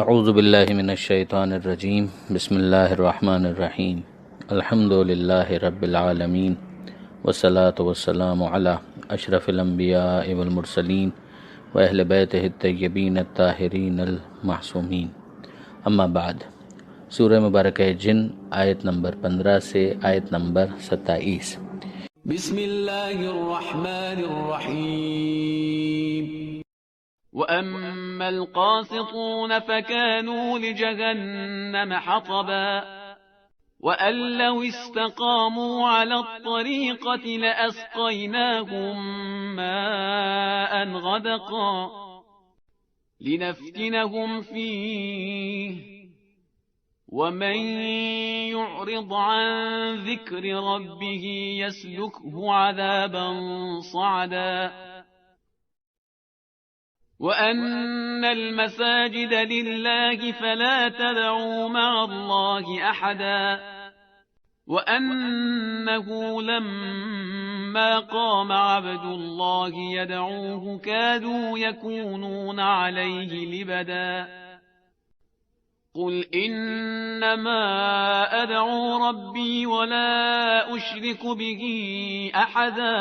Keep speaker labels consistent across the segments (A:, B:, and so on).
A: اعوذ باللہ من الشیطان الرجیم بسم اللہ الرحمن الرحیم الحمد للہ رب العالمین والصلاة والسلام علی اشرف الانبیاء والمرسلین واہل بیتہ الطیبین الطاہرین المعصومین، اما بعد۔ سورہ مبارکہ جن آیت نمبر 15 سے آیت نمبر 27۔
B: بسم اللہ الرحمن الرحیم۔ وَأَمَّا الْقَاسِطُونَ فَكَانُوا لِجَهَنَّمَ حَطَبًا وَأَن لَّوْ اسْتَقَامُوا عَلَى الطَّرِيقَةِ لَأَسْقَيْنَاهُم مَّاءً غَدَقًا لِّنَفْتِنَهُمْ فِيهِ وَمَن يُعْرِضْ عَن ذِكْرِ رَبِّهِ يَسْلُكْهُ عَذَابًا صَعَدًا وَأَنَّ الْمَسَاجِدَ لِلَّهِ فَلَا تَدْعُوا مَعَ اللَّهِ أَحَدًا وَأَنَّهُ لَمَّا قَامَ عَبْدُ اللَّهِ يَدْعُوهُ كَادُوا يَكُونُونَ عَلَيْهِ لِبَدًا قُلْ إِنَّمَا أَدْعُو رَبِّي وَلَا أُشْرِكُ بِهِ أَحَدًا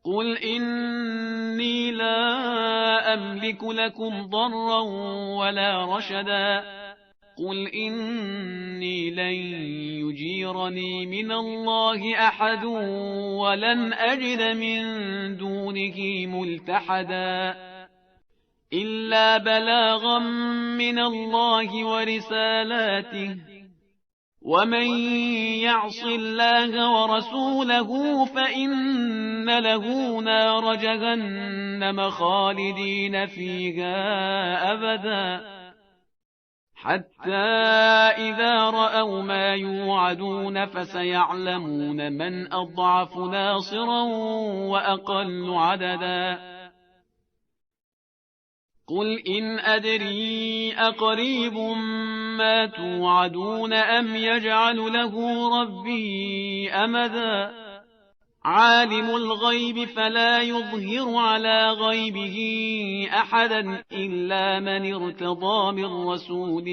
B: قُلْ إِنِّي لَا أَمْلِكُ لَكُمْ ضَرًّا وَلَا رَشَدًا قُلْ إِنِّي لَن يُجِيرَنِي مِنَ اللَّهِ أَحَدٌ وَلَنْ أَجِدَ مِن دُونِهِ مُلْتَحَدًا إِلَّا بَلَاغًا مِّنَ اللَّهِ وَرِسَالَاتِهِ وَمَن يَعْصِ اللَّهَ وَرَسُولَهُ فَإِنَّ لَهُ نَارَ جَهَنَّمَ خَالِدِينَ فِيهَا أَبَدًا حَتَّى إِذَا رَأَوْا مَا يُوعَدُونَ فَسَيَعْلَمُونَ مَنْ أَضْعَفُ نَاصِرًا وَأَقَلُّ عَدَدًا قُلْ إِنْ أَدْرِي أَقَرِيبٌ مَّا تُوعَدُونَ أَمْ يَجْعَلُ لَهُ رَبِّي أَمَدًا عَالِمُ الْغَيْبِ فَلَا يُظْهِرُ عَلَى غَيْبِهِ أَحَدًا إِلَّا مَنِ ارْتَضَىٰ مِن رَّسُولٍ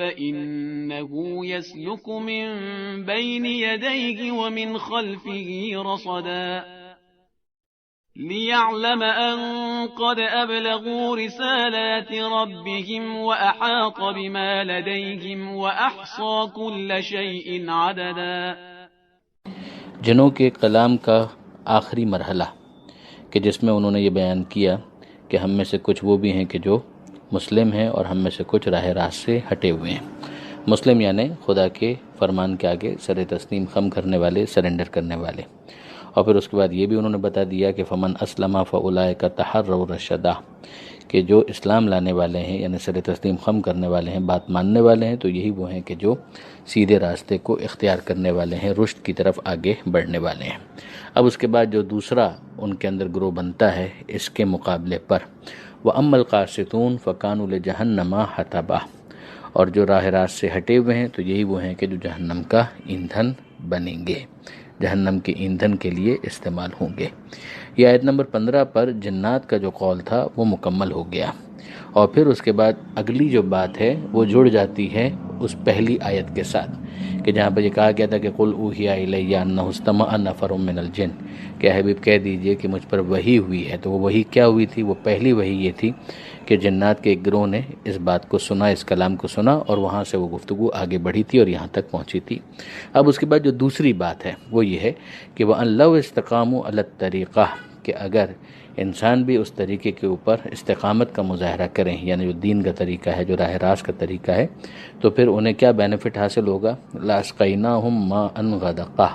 B: فَإِنَّهُ يَسْلُكُ مِن بَيْنِ يَدَيْهِ وَمِنْ خَلْفِهِ رَصَدًا لِيَعْلَمَ أَن قَدْ أَبْلَغُوا رِسَالَاتِ رَبِّهِمْ وَأَحَاطَ بِمَا لَدَيْهِمْ وَأَحْصَىٰ كُلَّ شَيْءٍ عَدَدًا۔
A: جنوں کے کلام کا آخری مرحلہ کہ جس میں انہوں نے یہ بیان کیا کہ ہم میں سے کچھ وہ بھی ہیں کہ جو مسلم ہیں اور ہم میں سے کچھ راہ راست سے ہٹے ہوئے ہیں۔ مسلم یعنی خدا کے فرمان کے آگے سر تسلیم خم کرنے والے، سرنڈر کرنے والے۔ اور پھر اس کے بعد یہ بھی انہوں نے بتا دیا کہ فمن اسلم فاولئک تحروا رشدا، کہ جو اسلام لانے والے ہیں یعنی سر تسلیم خم کرنے والے ہیں، بات ماننے والے ہیں، تو یہی وہ ہیں کہ جو سیدھے راستے کو اختیار کرنے والے ہیں، رشد کی طرف آگے بڑھنے والے ہیں۔ اب اس کے بعد جو دوسرا ان کے اندر گروہ بنتا ہے اس کے مقابلے پر، وَأَمَّا الْقَاسِطُونَ فَكَانُوا لِجَهَنَّمَ حَطَبًا، اور جو راہ راست سے ہٹے ہوئے ہیں تو یہی وہ ہیں کہ جو جہنم کا ایندھن بنیں گے، جہنم کے ایندھن کے لیے استعمال ہوں گے۔ یہ آیت نمبر 15 پر جنات کا جو قول تھا وہ مکمل ہو گیا، اور پھر اس کے بعد اگلی جو بات ہے وہ جڑ جاتی ہے اس پہلی آیت کے ساتھ، کہ جہاں پر یہ کہا گیا تھا کہ قُلْ أُوحِیَ إِلَیَّ أَنَّهُ اسْتَمَعَ نَفَرٌ مِّنَ الْجِنِّ، کہ حبیب کہہ دیجئے کہ مجھ پر وحی ہوئی ہے۔ تو وہ وحی کیا ہوئی تھی؟ وہ پہلی وحی یہ تھی کہ جنات کے ایک گروہ نے اس بات کو سنا، اس کلام کو سنا، اور وہاں سے وہ گفتگو آگے بڑھی تھی اور یہاں تک پہنچی تھی۔ اب اس کے بعد جو دوسری بات ہے وہ یہ ہے کہ وَأَن لَّوْ اسْتَقَامُوا عَلَى الطَّرِيقَةِ، کہ اگر انسان بھی اس طریقے کے اوپر استقامت کا مظاہرہ کریں، یعنی جو دین کا طریقہ ہے، جو راہ راست کا طریقہ ہے، تو پھر انہیں کیا بینیفٹ حاصل ہوگا؟ لَأَسْقَيْنَاهُم مَّاءً غَدَقًا،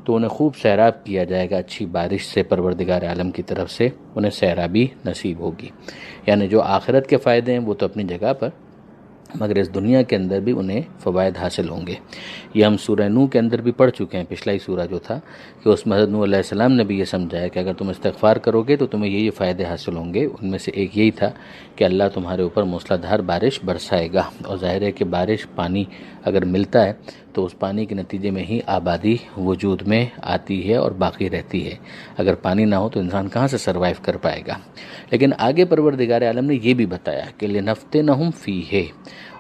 A: تو انہیں خوب سیراب کیا جائے گا اچھی بارش سے، پروردگار عالم کی طرف سے انہیں سیرابی نصیب ہوگی۔ یعنی جو آخرت کے فائدے ہیں وہ تو اپنی جگہ پر، مگر اس دنیا کے اندر بھی انہیں فوائد حاصل ہوں گے۔ یہ ہم سورہ نوح کے اندر بھی پڑھ چکے ہیں، پچھلا ہی سورہ جو تھا، کہ اس میں حضرت نوح علیہ السلام نے بھی یہ سمجھایا کہ اگر تم استغفار کرو گے تو تمہیں یہ فائدے حاصل ہوں گے۔ ان میں سے ایک یہی تھا کہ اللہ تمہارے اوپر موسلا دھار بارش برسائے گا، اور ظاہر ہے کہ بارش، پانی اگر ملتا ہے تو اس پانی کے نتیجے میں ہی آبادی وجود میں آتی ہے اور باقی رہتی ہے۔ اگر پانی نہ ہو تو انسان کہاں سے سروائیو کر پائے گا؟ لیکن آگے پروردگار عالم نے یہ بھی بتایا کہ لِنَفْتِنَهُمْ فِيهِ،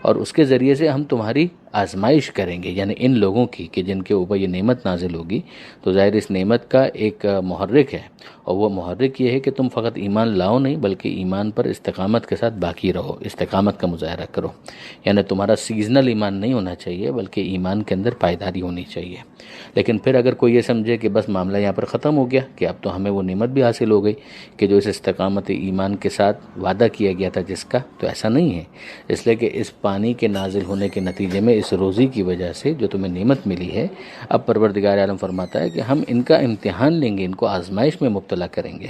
A: اور اس کے ذریعے سے ہم تمہاری آزمائش کریں گے، یعنی ان لوگوں کی کہ جن کے اوپر یہ نعمت نازل ہوگی، تو ظاہر اس نعمت کا ایک محرک ہے، اور وہ محرک یہ ہے کہ تم فقط ایمان لاؤ نہیں بلکہ ایمان پر استقامت کے ساتھ باقی رہو، استقامت کا مظاہرہ کرو، یعنی تمہارا سیزنل ایمان نہیں ہونا چاہیے بلکہ ایمان کے اندر پائیداری ہونی چاہیے۔ لیکن پھر اگر کوئی یہ سمجھے کہ بس معاملہ یہاں پر ختم ہو گیا کہ اب تو ہمیں وہ نعمت بھی حاصل ہو گئی کہ جو اس استقامت ایمان کے ساتھ وعدہ کیا گیا تھا جس کا، تو ایسا نہیں ہے، اس لیے کہ اس پانی کے نازل ہونے کے نتیجے میں اس روزی کی وجہ سے جو تمہیں نعمت ملی ہے، اب پروردگار عالم فرماتا ہے کہ ہم ان کا امتحان لیں گے، ان کو آزمائش میں مبتلا کریں گے،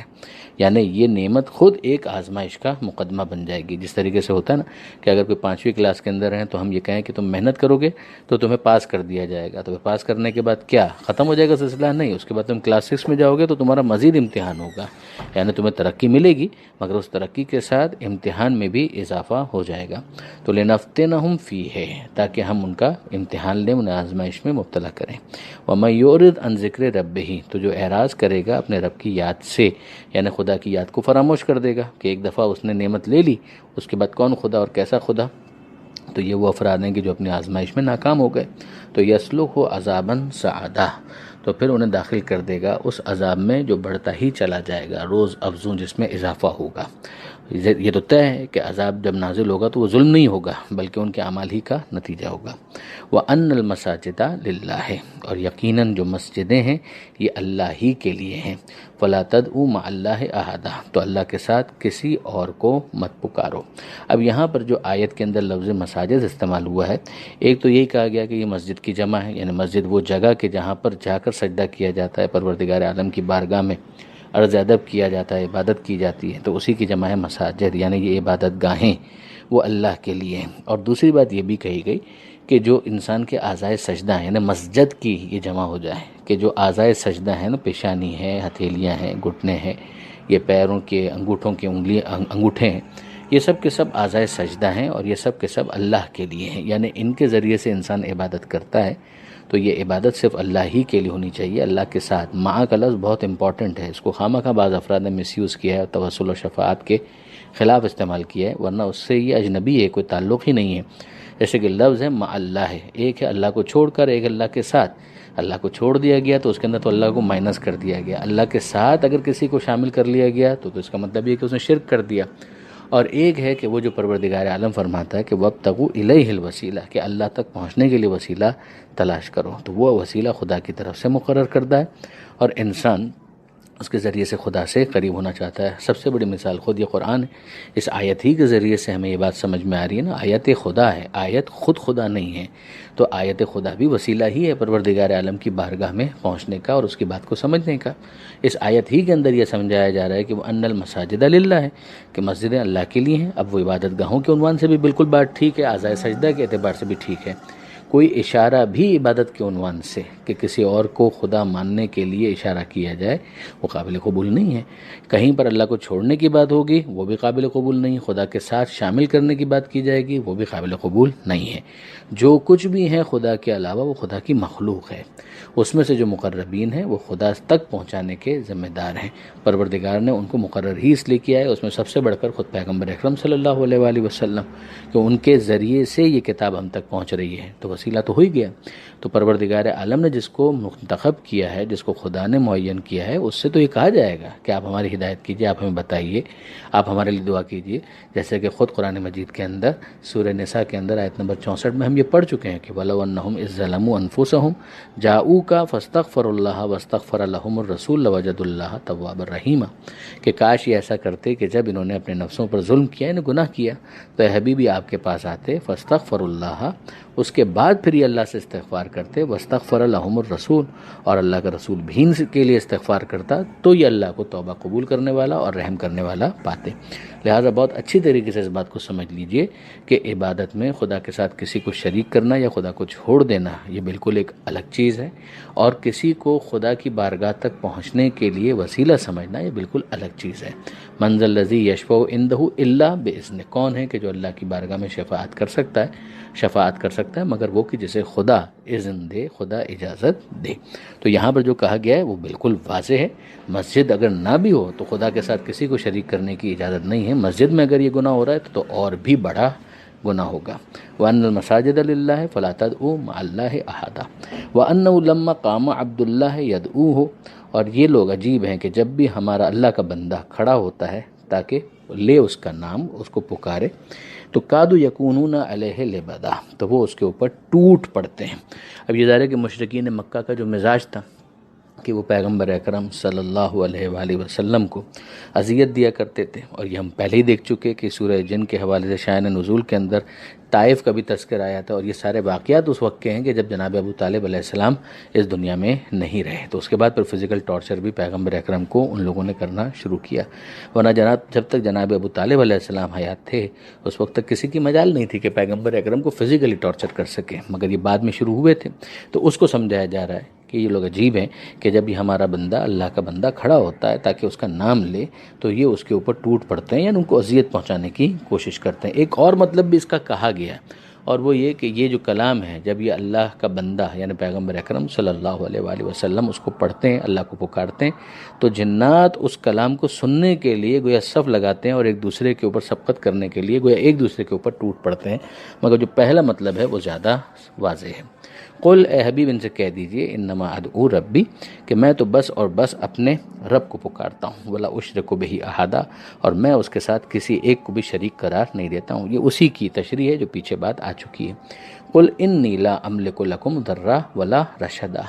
A: یعنی یہ نعمت خود ایک آزمائش کا مقدمہ بن جائے گی۔ جس طریقے سے ہوتا ہے نا کہ اگر کوئی 5ویں کلاس کے اندر ہیں تو ہم یہ کہیں کہ تم محنت کرو گے تو تمہیں پاس کر دیا جائے گا، تو پاس کرنے کے بعد کیا ختم ہو جائے گا سلسلہ؟ نہیں، اس کے بعد تم کلاس 6 میں جاؤ گے تو تمہارا مزید امتحان ہوگا، یعنی تمہیں ترقی ملے گی مگر اس ترقی کے ساتھ امتحان میں بھی اضافہ ہو جائے گا۔ تو لِنَفْتِنَهُمْ فِيهِ، تاکہ ہم ان کا امتحان لیں، انہیں آزمائش میں مبتلا کریں۔ وَمَن يُعْرِضْ عَن ذِكْرِ رَبِّهِ، تو جو اعراض کرے گا اپنے رب کی یاد سے، یعنی خدا کی یاد کو فراموش کر دے گا کہ ایک دفعہ اس نے نعمت لے لی، اس کے بعد کون خدا اور کیسا خدا، تو یہ وہ افراد ہیں کہ جو اپنی آزمائش میں ناکام ہو گئے، تو یسلکہ عذابا صعدا، تو پھر انہیں داخل کر دے گا اس عذاب میں جو بڑھتا ہی چلا جائے گا، روز افزوں، جس میں اضافہ ہوگا۔ یہ تو طے ہے کہ عذاب جب نازل ہوگا تو وہ ظلم نہیں ہوگا بلکہ ان کے اعمال ہی کا نتیجہ ہوگا۔ وَأَنَّ الْمَسَاجِدَ لِلَّهِ، اور یقیناً جو مسجدیں ہیں یہ اللہ ہی کے لیے ہیں۔ فَلَا تَدْعُوا مَعَ اللَّهِ أَحَدًا، تو اللہ کے ساتھ کسی اور کو مت پکارو۔ اب یہاں پر جو آیت کے اندر لفظ مساجد استعمال ہوا ہے، ایک تو یہی کہا گیا کہ یہ مسجد کی جمع ہے، یعنی مسجد وہ جگہ کہ جہاں پر جا کر سجدہ کیا جاتا ہے، پروردگار عالم کی بارگاہ میں عرض ادب کیا جاتا ہے، عبادت کی جاتی ہے، تو اسی کی جمع ہے مساجد، یعنی یہ عبادت گاہیں وہ اللہ کے لیے ہیں۔ اور دوسری بات یہ بھی کہی گئی کہ جو انسان کے اعضائے سجدہ ہیں، یعنی مسجد کی یہ جمع ہو جائے کہ جو اعضائے سجدہ ہیں نا، پیشانی ہے، ہتھیلیاں ہیں، گھٹنے ہیں، یہ پیروں کے انگوٹھوں کے انگوٹھے ہیں، یہ سب کے سب اعضائے سجدہ ہیں اور یہ سب کے سب اللہ کے لیے ہیں، یعنی ان کے ذریعے سے انسان عبادت کرتا ہے تو یہ عبادت صرف اللہ ہی کے لیے ہونی چاہیے، اللہ کے ساتھ۔ مع کا لفظ بہت امپورٹنٹ ہے، اس کو خواہ بعض افراد نے مس یوز کیا ہے اور توسل و شفاعت کے خلاف استعمال کیا ہے، ورنہ اس سے یہ اجنبی ہے، کوئی تعلق ہی نہیں ہے۔ جیسے کہ لفظ ہے مع اللہ ہے، ایک ہے اللہ کو چھوڑ کر، ایک اللہ کے ساتھ۔ اللہ کو چھوڑ دیا گیا تو اس کے اندر تو اللہ کو مائنس کر دیا گیا، اللہ کے ساتھ اگر کسی کو شامل کر لیا گیا تو اس کا مطلب یہ کہ اس نے شرک کر دیا۔ اور ایک ہے کہ وہ جو پروردگار عالم فرماتا ہے کہ وَابْتَغُوا إِلَيْهِ الْوَسِيلَةَ، کہ اللہ تک پہنچنے کے لیے وسیلہ تلاش کرو، تو وہ وسیلہ خدا کی طرف سے مقرر کردہ ہے اور انسان اس کے ذریعے سے خدا سے قریب ہونا چاہتا ہے۔ سب سے بڑی مثال خود یہ قرآن ہے، اس آیت ہی کے ذریعے سے ہمیں یہ بات سمجھ میں آ رہی ہے نا، آیت خدا ہے، آیت خود خدا نہیں ہے، تو آیت خدا بھی وسیلہ ہی ہے پروردگار عالم کی بارگاہ میں پہنچنے کا اور اس کی بات کو سمجھنے کا۔ اس آیت ہی کے اندر یہ سمجھایا جا رہا ہے کہ وہ ان المساجد للہ ہے، کہ مسجدیں اللہ کے لیے ہیں۔ اب وہ عبادت گاہوں کے عنوان سے بھی بالکل بات ٹھیک ہے، اعضائے سجدہ کے اعتبار سے بھی ٹھیک ہے، کوئی اشارہ بھی عبادت کے عنوان سے کہ کسی اور کو خدا ماننے کے لیے اشارہ کیا جائے وہ قابل قبول نہیں ہے۔ کہیں پر اللہ کو چھوڑنے کی بات ہوگی وہ بھی قابل قبول نہیں، خدا کے ساتھ شامل کرنے کی بات کی جائے گی وہ بھی قابل قبول نہیں ہے۔ جو کچھ بھی ہے خدا کے علاوہ وہ خدا کی مخلوق ہے، اس میں سے جو مقربین ہیں وہ خدا تک پہنچانے کے ذمہ دار ہیں۔ پروردگار نے ان کو مقرر ہی اس لیے کیا ہے، اس میں سب سے بڑھ کر خود پیغمبر اکرم صلی اللہ علیہ وآلہ وسلم، کہ ان کے ذریعے سے یہ کتاب ہم تک پہنچ رہی ہے، تو وسیلہ تو ہو ہی گیا۔ تو پروردگار عالم نے جس کو منتخب کیا ہے، جس کو خدا نے معین کیا ہے، اس سے تو یہ کہا جائے گا کہ آپ ہماری ہدایت کیجئے، آپ ہمیں بتائیے، آپ ہمارے لیے دعا کیجئے، جیسے کہ خود قرآن مجید کے اندر سورہ نساء کے اندر آیت نمبر 64 میں ہم یہ پڑھ چکے ہیں کہ وَلَوْ أَنَّهُمْ إِذ ظَلَمُوا أَنفُسَهُمْ جَاءُوكَ فَاسْتَغْفَرُوا اللَّهَ وَاسْتَغْفَرَ لَهُمُ الرَّسُولُ لَوَجَدُوا اللَّهَ تَوَّابًا رَحِيمًا، کہ کاش یہ ایسا کرتے کہ جب انہوں نے اپنے نفسوں پر ظلم کیا، انہیں گناہ کیا، تو اے حبیبی آپ کے پاس آتے، فَاسْتَغْفَرُوا اللَّهَ، اس کے بعد پھر یہ اللہ سے استغفار کرتے، وَاسْتَغْفَرَ لَهُمُ الرَّسُولُ، اور اللہ کا رسول بھی ان کے لیے استغفار کرتا، تو یہ اللہ کو توبہ قبول کرنے والا اور رحم کرنے والا پاتے۔ لہٰذا بہت اچھی طریقے سے اس بات کو سمجھ لیجئے کہ عبادت میں خدا کے ساتھ کسی کو شریک کرنا یا خدا کو چھوڑ دینا یہ بالکل ایک الگ چیز ہے، اور کسی کو خدا کی بارگاہ تک پہنچنے کے لیے وسیلہ سمجھنا یہ بالکل الگ چیز ہے۔ من ذا الذی یشفع عنده الا باذنہ، کون ہے کہ جو اللہ کی بارگاہ میں شفاعت کر سکتا ہے مگر وہ کہ جسے خدا اذن دے، خدا اجازت دے۔ تو یہاں پر جو کہا گیا ہے وہ بالکل واضح ہے، مسجد اگر نہ بھی ہو تو خدا کے ساتھ کسی کو شریک کرنے کی اجازت نہیں ہے۔ مسجد میں اگر یہ گناہ ہو رہا ہے تو اور بھی بڑا گناہ ہوگا۔ وَأَنَّ الْمَسَاجِدَ لِلَّهِ فَلَا تَدْعُوا مَعَ اللَّهِ أَحَدًا وَأَنَّهُ لَمَّا قَامَ عَبْدُ اللَّهِ يَدْعُوهُ، اور یہ لوگ عجیب ہیں کہ جب بھی ہمارا اللہ کا بندہ کھڑا ہوتا ہے تاکہ لے اس کا نام، اس کو پکارے، تو کادو یکونون علیہ لبدا، تو وہ اس کے اوپر ٹوٹ پڑتے ہیں۔ اب یہ ظاہر ہے کہ مشرکین مکہ کا جو مزاج تھا کہ وہ پیغمبر اکرم صلی اللہ علیہ وآلہ وسلم کو اذیت دیا کرتے تھے، اور یہ ہم پہلے ہی دیکھ چکے کہ سورہ جن کے حوالے سے شأن نزول کے اندر طائف کا بھی تذکر آیا تھا، اور یہ سارے واقعات اس وقت کے ہیں کہ جب جناب ابو طالب علیہ السلام اس دنیا میں نہیں رہے، تو اس کے بعد پھر فزیکل ٹارچر بھی پیغمبر اکرم کو ان لوگوں نے کرنا شروع کیا۔ ورنہ جب تک جناب ابو طالب علیہ السلام حیات تھے اس وقت تک کسی کی مجال نہیں تھی کہ پیغمبر اکرم کو فزیکلی ٹارچر کر سکے، مگر یہ بعد میں شروع ہوئے تھے۔ تو اس کو سمجھایا جا رہا ہے کہ یہ لوگ عجیب ہیں کہ جب یہ ہمارا بندہ، اللہ کا بندہ کھڑا ہوتا ہے تاکہ اس کا نام لے تو یہ اس کے اوپر ٹوٹ پڑتے ہیں، یعنی ان کو اذیت پہنچانے کی کوشش کرتے ہیں۔ ایک اور مطلب بھی اس کا کہا گیا ہے، اور وہ یہ کہ یہ جو کلام ہے جب یہ اللہ کا بندہ یعنی پیغمبر اکرم صلی اللہ علیہ وآلہ وسلم اس کو پڑھتے ہیں، اللہ کو پکارتے ہیں، تو جنات اس کلام کو سننے کے لیے گویا صف لگاتے ہیں اور ایک دوسرے کے اوپر سبقت کرنے کے لیے گویا ایک دوسرے کے اوپر ٹوٹ پڑتے ہیں، مگر جو پہلا مطلب ہے وہ زیادہ واضح ہے۔ قل، اے حبیب ان سے کہہ دیجئے، انما ادعو ربی، کہ میں تو بس اور بس اپنے رب کو پکارتا ہوں، ولا اشرک بہ احدا، اور میں اس کے ساتھ کسی ایک کو بھی شریک قرار نہیں دیتا ہوں۔ یہ اسی کی تشریح ہے جو پیچھے بات آ چکی ہے۔ قل انی لا املک لکم ضرا ولا رشدا،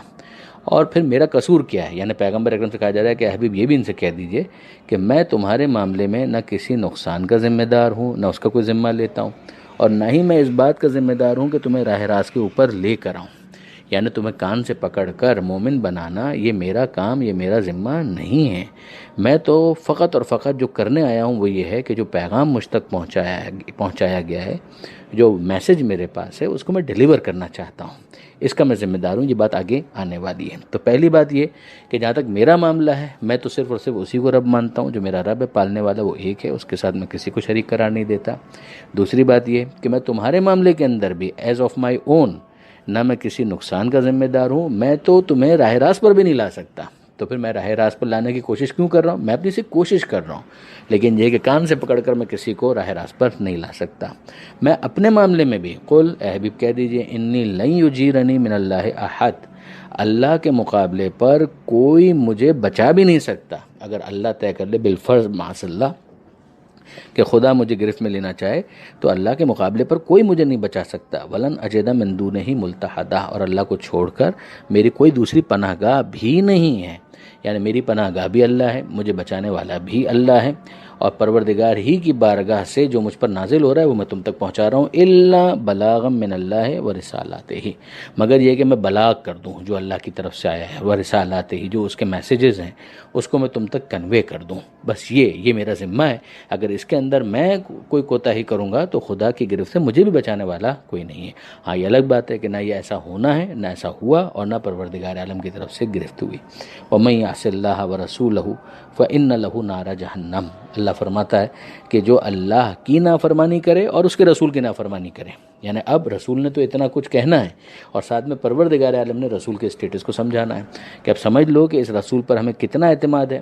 A: اور پھر میرا قصور کیا ہے، یعنی پیغمبر اکرم سے کہا جا رہا ہے کہ اے حبیب یہ بھی ان سے کہہ دیجئے کہ میں تمہارے معاملے میں نہ کسی نقصان کا ذمہ دار ہوں، نہ اس کا کوئی ذمہ لیتا ہوں، اور نہ ہی میں اس بات کا ذمہ دار ہوں کہ تمہیں راہ راست کے اوپر لے کر آؤں، یعنی تمہیں کان سے پکڑ کر مومن بنانا یہ میرا کام، یہ میرا ذمہ نہیں ہے۔ میں تو فقط اور فقط جو کرنے آیا ہوں وہ یہ ہے کہ جو پیغام مجھ تک پہنچایا گیا ہے، جو میسج میرے پاس ہے، اس کو میں ڈیلیور کرنا چاہتا ہوں، اس کا میں ذمہ دار ہوں۔ یہ بات آگے آنے والی ہے۔ تو پہلی بات یہ کہ جہاں تک میرا معاملہ ہے میں تو صرف اور صرف اسی کو رب مانتا ہوں، جو میرا رب ہے، پالنے والا وہ ایک ہے، اس کے ساتھ میں کسی کو شریک قرار نہیں دیتا۔ دوسری بات یہ کہ میں تمہارے معاملے کے اندر بھی ایز آف مائی اون نہ میں کسی نقصان کا ذمہ دار ہوں، میں تو تمہیں راہ راست پر بھی نہیں لا سکتا، تو پھر میں راہ راست پر لانے کی کوشش کیوں کر رہا ہوں؟ میں اپنی سے کوشش کر رہا ہوں، لیکن یہ کہ کان سے پکڑ کر میں کسی کو راہ راست پر نہیں لا سکتا۔ میں اپنے معاملے میں بھی قل، اے حبیب کہہ دیجئے، انی لن یجیرنی من اللہ احد، اللہ کے مقابلے پر کوئی مجھے بچا بھی نہیں سکتا۔ اگر اللہ طے کر لے بالفرض معاذ اللہ کہ خدا مجھے گرفت میں لینا چاہے تو اللہ کے مقابلے پر کوئی مجھے نہیں بچا سکتا۔ ولن اجد من دونہ ملتحدا، اور اللہ کو چھوڑ کر میری کوئی دوسری پناہ گاہ بھی نہیں ہے، یعنی میری پناہ گاہ بھی اللہ ہے، مجھے بچانے والا بھی اللہ ہے، اور پروردگار ہی کی بارگاہ سے جو مجھ پر نازل ہو رہا ہے وہ میں تم تک پہنچا رہا ہوں، الا بلاغا من اللہ و رسالاتہ، مگر یہ کہ میں بلاغ کر دوں جو اللہ کی طرف سے آیا ہے، و رسالاتہ، جو اس کے میسیجز ہیں اس کو میں تم تک کنوے کر دوں، بس یہ میرا ذمہ ہے۔ اگر اس کے اندر میں کوئی کوتاہی کروں گا تو خدا کی گرفت سے مجھے بھی بچانے والا کوئی نہیں ہے۔ ہاں یہ الگ بات ہے کہ نہ یہ ایسا ہونا ہے، نہ ایسا ہوا، اور نہ پروردگار عالم کی طرف سے گرفت ہوئی۔ وَمَن يَعْصِ اللَّهَ وَرَسُولَهُ فَإِنَّ لَهُ نَارَ جَهَنَّمَ، اللہ فرماتا ہے کہ جو اللہ کی نافرمانی کرے اور اس کے رسول کی نافرمانی کرے، یعنی اب رسول نے تو اتنا کچھ کہنا ہے اور ساتھ میں پروردگار عالم نے رسول کے اسٹیٹس کو سمجھانا ہے کہ اب سمجھ لو کہ اس رسول پر ہمیں کتنا اعتماد ہے،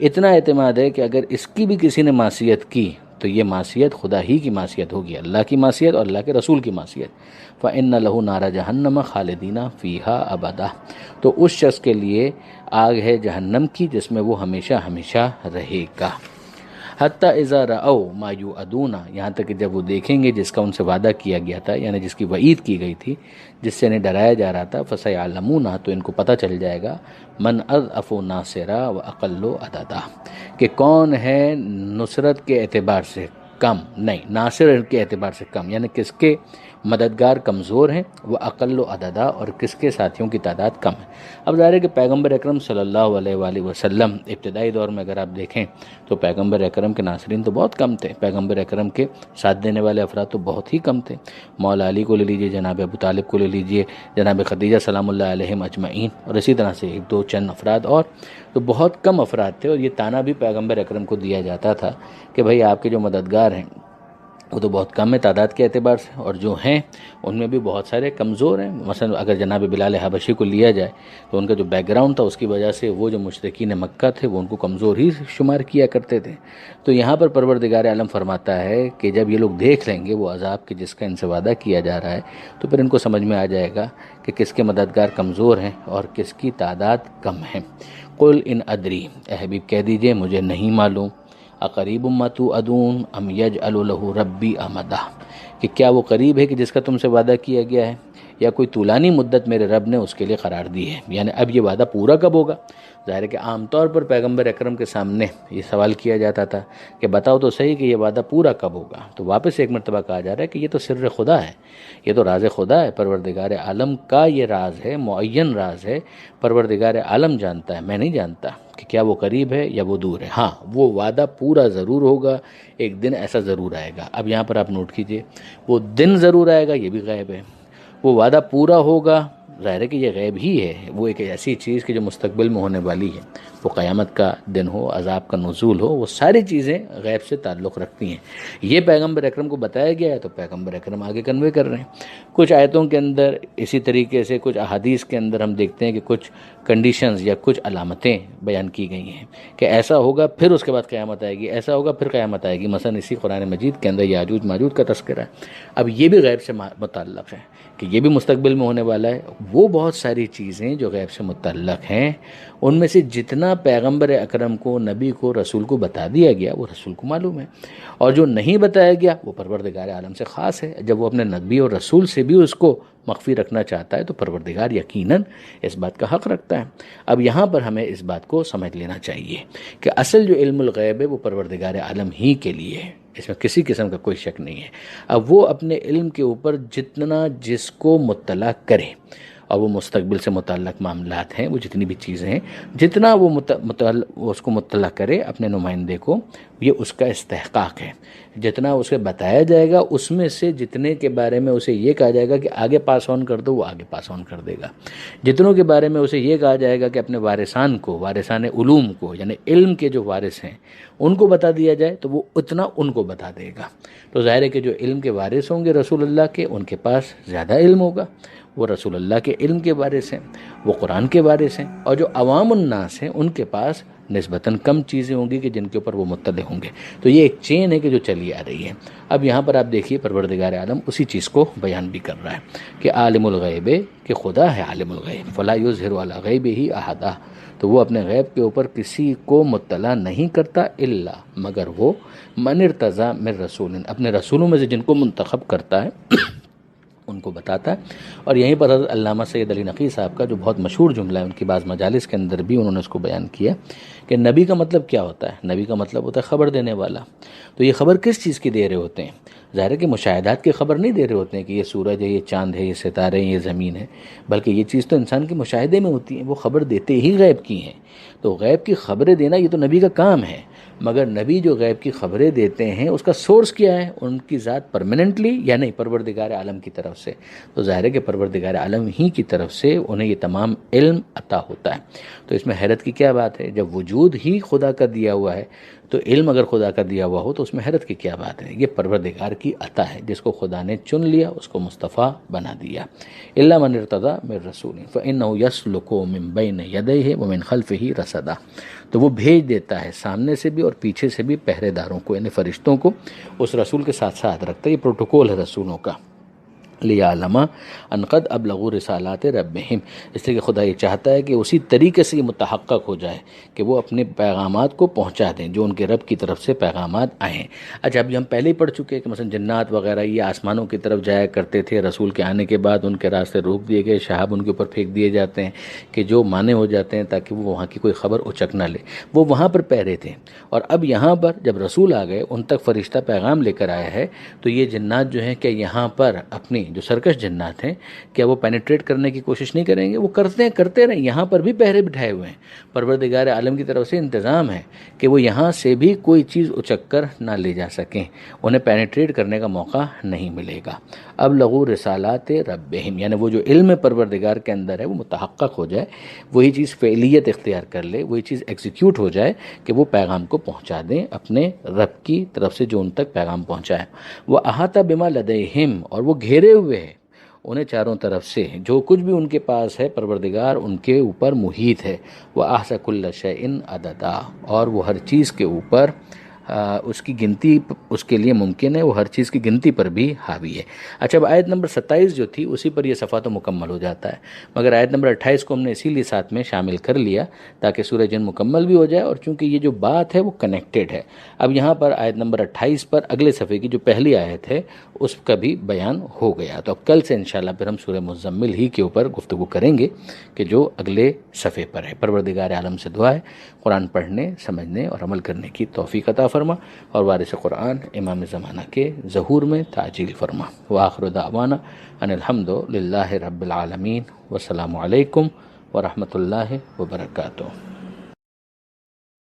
A: اتنا اعتماد ہے کہ اگر اس کی بھی کسی نے معصیت کی تو یہ معصیت خدا ہی کی معصیت ہوگی، اللہ کی معصیت اور اللہ کے رسول کی معصیت۔ فَإِنَّ لَهُ نَارَ جَهَنَّمَ خَالِدِينَ فِيهَا أَبَدًا، تو اس شخص کے لیے آگ ہے جہنم کی جس میں وہ ہمیشہ ہمیشہ رہے گا۔ حتیٰ اذا رأوا ما یوعدون، یہاں تک کہ جب وہ دیکھیں گے جس کا ان سے وعدہ کیا گیا تھا، یعنی جس کی وعید کی گئی تھی، جس سے انہیں ڈرایا جا رہا تھا، فسیعلمون، تو ان کو پتہ چل جائے گا، من اضعف ناصرا واقل عددا، کہ کون ہے نصرت کے اعتبار سے کم، نہیں ناصر کے اعتبار سے کم، یعنی کس کے مددگار کمزور ہیں، وہ اقل و عددا، اور کس کے ساتھیوں کی تعداد کم ہے۔ اب ظاہر ہے کہ پیغمبر اکرم صلی اللہ علیہ وآلہ وسلم ابتدائی دور میں اگر آپ دیکھیں تو پیغمبر اکرم کے ناصرین تو بہت کم تھے، پیغمبر اکرم کے ساتھ دینے والے افراد تو بہت ہی کم تھے۔ مولا علی کو لے لیجئے، جناب ابو طالب کو لے لیجئے، جناب خدیجہ سلام اللہ علیہم اجمعین، اور اسی طرح سے ایک دو چند افراد اور، تو بہت کم افراد تھے، اور یہ تانا بھی پیغمبر اکرم کو دیا جاتا تھا کہ بھئی آپ کے جو مددگار ہیں وہ تو بہت کم ہے تعداد کے اعتبار سے، اور جو ہیں ان میں بھی بہت سارے کمزور ہیں۔ مثلا اگر جناب بلال حبشی کو لیا جائے تو ان کا جو بیک گراؤنڈ تھا اس کی وجہ سے وہ جو مشرکین مکہ تھے وہ ان کو کمزور ہی شمار کیا کرتے تھے۔ تو یہاں پر پروردگار عالم فرماتا ہے کہ جب یہ لوگ دیکھ لیں گے وہ عذاب کے جس کا ان سے وعدہ کیا جا رہا ہے تو پھر ان کو سمجھ میں آ جائے گا کہ کس کے مددگار کمزور ہیں اور کس کی تعداد کم ہے۔ قل ان ادری، اے حبیب کہہ دیجئے مجھے نہیں معلوم، اقریب ما توعدون ام یجعل له ربی امدا، کہ کیا وہ قریب ہے کہ جس کا تم سے وعدہ کیا گیا ہے، یا کوئی طولانی مدت میرے رب نے اس کے لیے قرار دی ہے، یعنی اب یہ وعدہ پورا کب ہوگا۔ ظاہر ہے کہ عام طور پر پیغمبر اکرم کے سامنے یہ سوال کیا جاتا تھا کہ بتاؤ تو صحیح کہ یہ وعدہ پورا کب ہوگا، تو واپس ایک مرتبہ کہا جا رہا ہے کہ یہ تو سر خدا ہے، یہ تو راز خدا ہے، پروردگار عالم کا یہ راز ہے، معین راز ہے، پروردگار عالم جانتا ہے، میں نہیں جانتا کہ کیا وہ قریب ہے یا وہ دور ہے۔ ہاں وہ وعدہ پورا ضرور ہوگا، ایک دن ایسا ضرور آئے گا۔ اب یہاں پر آپ نوٹ کیجئے، وہ دن ضرور آئے گا، یہ بھی غیب ہے، وہ وعدہ پورا ہوگا، ظاہر ہے کہ یہ غیب ہی ہے، وہ ایک ایسی چیز کہ جو مستقبل میں ہونے والی ہے، وہ قیامت کا دن ہو، عذاب کا نزول ہو، وہ ساری چیزیں غیب سے تعلق رکھتی ہیں۔ یہ پیغمبر اکرم کو بتایا گیا ہے تو پیغمبر اکرم آگے کنوے کر رہے ہیں۔ کچھ آیتوں کے اندر اسی طریقے سے کچھ احادیث کے اندر ہم دیکھتے ہیں کہ کچھ کنڈیشنز یا کچھ علامتیں بیان کی گئی ہیں کہ ایسا ہوگا پھر اس کے بعد قیامت آئے گی، ایسا ہوگا پھر قیامت آئے گی۔ مثلا اسی قرآن مجید کے اندر یاجوج ماجوج کا تذکرہ ہے۔ اب یہ بھی غیب سے متعلق ہے کہ یہ بھی مستقبل میں ہونے والا ہے۔ وہ بہت ساری چیزیں جو غیب سے متعلق ہیں، ان میں سے جتنا پیغمبر اکرم کو، نبی کو، رسول کو بتا دیا گیا وہ رسول کو معلوم ہے، اور جو نہیں بتایا گیا وہ پروردگار عالم سے خاص ہے۔ جب وہ اپنے نبی اور رسول سے بھی اس کو مخفی رکھنا چاہتا ہے تو پروردگار یقیناً اس بات کا حق رکھتا ہے۔ اب یہاں پر ہمیں اس بات کو سمجھ لینا چاہیے کہ اصل جو علم الغیب ہے وہ پروردگار عالم ہی کے لیے ہے، اس میں کسی قسم کا کوئی شک نہیں ہے۔ اب وہ اپنے علم کے اوپر جتنا جس کو مطلع کرے، اور وہ مستقبل سے متعلق معاملات ہیں، وہ جتنی بھی چیزیں ہیں، جتنا وہ اس کو مطلع کرے اپنے نمائندے کو، یہ اس کا استحقاق ہے۔ جتنا اسے بتایا جائے گا اس میں سے جتنے کے بارے میں اسے یہ کہا جائے گا کہ آگے پاس آن کر دو، وہ آگے پاس آن کر دے گا۔ جتنوں کے بارے میں اسے یہ کہا جائے گا کہ اپنے وارثان کو، وارثان علوم کو، یعنی علم کے جو وارث ہیں ان کو بتا دیا جائے تو وہ اتنا ان کو بتا دے گا۔ تو ظاہر ہے کہ جو علم کے وارث ہوں گے رسول اللہ کے، ان کے پاس زیادہ علم ہوگا، وہ رسول اللہ کے علم کے وارث ہیں، وہ قرآن کے وارث ہیں، اور جو عوام الناس ہیں ان کے پاس نسبتاً کم چیزیں ہوں گی کہ جن کے اوپر وہ مطلع ہوں گے۔ تو یہ ایک چین ہے کہ جو چلی آ رہی ہے۔ اب یہاں پر آپ دیکھیے پروردگار عالم اسی چیز کو بیان بھی کر رہا ہے کہ عالم الغیب، کہ خدا ہے عالم الغیب، فلا یظہر علی غیبہ احدا، تو وہ اپنے غیب کے اوپر کسی کو مطلع نہیں کرتا الا، مگر وہ من ارتضی من رسول، اپنے رسولوں میں سے جن کو منتخب کرتا ہے ان کو بتاتا ہے۔ اور یہیں پر حضرت علامہ سید علی نقی صاحب کا جو بہت مشہور جملہ ہے، ان کی بعض مجالس کے اندر بھی انہوں نے اس کو بیان کیا کہ نبی کا مطلب کیا ہوتا ہے؟ نبی کا مطلب ہوتا ہے خبر دینے والا۔ تو یہ خبر کس چیز کی دے رہے ہوتے ہیں؟ ظاہر ہے کہ مشاہدات کی خبر نہیں دے رہے ہوتے ہیں کہ یہ سورج ہے، یہ چاند ہے، یہ ستارے ہیں، یہ زمین ہے، بلکہ یہ چیز تو انسان کے مشاہدے میں ہوتی ہے، وہ خبر دیتے ہی غیب کی ہیں۔ تو غیب کی خبریں دینا یہ تو نبی کا کام ہے، مگر نبی جو غیب کی خبریں دیتے ہیں اس کا سورس کیا ہے؟ ان کی ذات پرماننٹلی یا نہیں، پروردگار عالم کی طرف سے۔ تو ظاہر ہے کہ پروردگار عالم ہی کی طرف سے انہیں یہ تمام علم عطا ہوتا ہے۔ تو اس میں حیرت کی کیا بات ہے؟ جب وجود ہی خدا کا دیا ہوا ہے تو علم اگر خدا کا دیا ہوا ہو تو اس میں حیرت کی کیا بات ہے؟ یہ پروردگار کی عطا ہے، جس کو خدا نے چن لیا اس کو مصطفیٰ بنا دیا۔ الا من ارتضی من رسول فانه يسلك من بين يديه ومن خلفه رصدا، تو وہ بھیج دیتا ہے سامنے سے بھی اور پیچھے سے بھی پہرے داروں کو، یعنی فرشتوں کو اس رسول کے ساتھ ساتھ رکھتا ہے۔ یہ پروٹوکول ہے رسولوں کا، لیعلم ان قد ابلغوا رسالات ربہم، اس لیے کہ خدا یہ چاہتا ہے کہ اسی طریقے سے یہ متحقق ہو جائے کہ وہ اپنے پیغامات کو پہنچا دیں جو ان کے رب کی طرف سے پیغامات آئیں۔ اچھا ابھی ہم پہلے ہی پڑھ چکے ہیں کہ مثلا جنات وغیرہ یہ آسمانوں کی طرف جایا کرتے تھے، رسول کے آنے کے بعد ان کے راستے روک دیے گئے، شہاب ان کے اوپر پھینک دیے جاتے ہیں کہ جو مانے ہو جاتے ہیں تاکہ وہ وہاں کی کوئی خبر اچک نہ لے، وہ وہاں پر پہرے تھے۔ اور اب یہاں پر جب رسول آ گئے، ان تک فرشتہ پیغام لے کر آیا ہے، تو یہ جنات جو ہیں کہ یہاں پر اپنی جو سرکش جنات ہیں، کیا وہ پینیٹریٹ کرنے کی کوشش نہیں کریں گے؟ وہ کرتے رہیں، یہاں پر بھی پہرے بٹھائے ہوئے ہیں، پروردگار عالم کی طرف سے انتظام ہے کہ وہ یہاں سے بھی کوئی چیز اچک کر نہ لے جا سکیں، انہیں پینیٹریٹ کرنے کا موقع نہیں ملے گا۔ اب لغو رسالات ربہم، یعنی وہ جو علم پروردگار کے اندر ہے وہ متحقق ہو جائے، وہی چیز فعلیت اختیار کر لے، وہی چیز ایگزیکیوٹ ہو جائے کہ وہ پیغام کو پہنچا دیں اپنے رب کی طرف سے جو ان تک پیغام پہنچائے۔ وہ احاطہ بما لدیہم، اور وہ گھیرے ہوئے ہے انہیں چاروں طرف سے، جو کچھ بھی ان کے پاس ہے پروردگار ان کے اوپر محیط ہے۔ وہ احصی کل شیء عددا، اور وہ ہر چیز کے اوپر اس کی گنتی اس کے لیے ممکن ہے، وہ ہر چیز کی گنتی پر بھی حاوی ہے۔ اچھا، اب آیت نمبر 27 جو تھی اسی پر یہ صفحہ تو مکمل ہو جاتا ہے، مگر آیت نمبر 28 کو ہم نے اسی لیے ساتھ میں شامل کر لیا تاکہ سورہ جن مکمل بھی ہو جائے، اور چونکہ یہ جو بات ہے وہ کنیکٹڈ ہے۔ اب یہاں پر آیت نمبر 28 پر اگلے صفحے کی جو پہلی آیت ہے اس کا بھی بیان ہو گیا، تو اب کل سے انشاءاللہ پھر ہم سورہ مزمل ہی کے اوپر گفتگو کریں گے کہ جو اگلے صفحے پر ہے۔ پروردگار عالم سے دعا ہے قرآن پڑھنے، سمجھنے اور عمل کرنے کی توفیق عطا فرما، اور وارث قرآن امام زمانہ کے ظہور میں تعجیل فرما۔ وآخر دعوانا ان الحمد للہ رب العالمین، والسلام علیکم ورحمۃ اللہ وبرکاتہ۔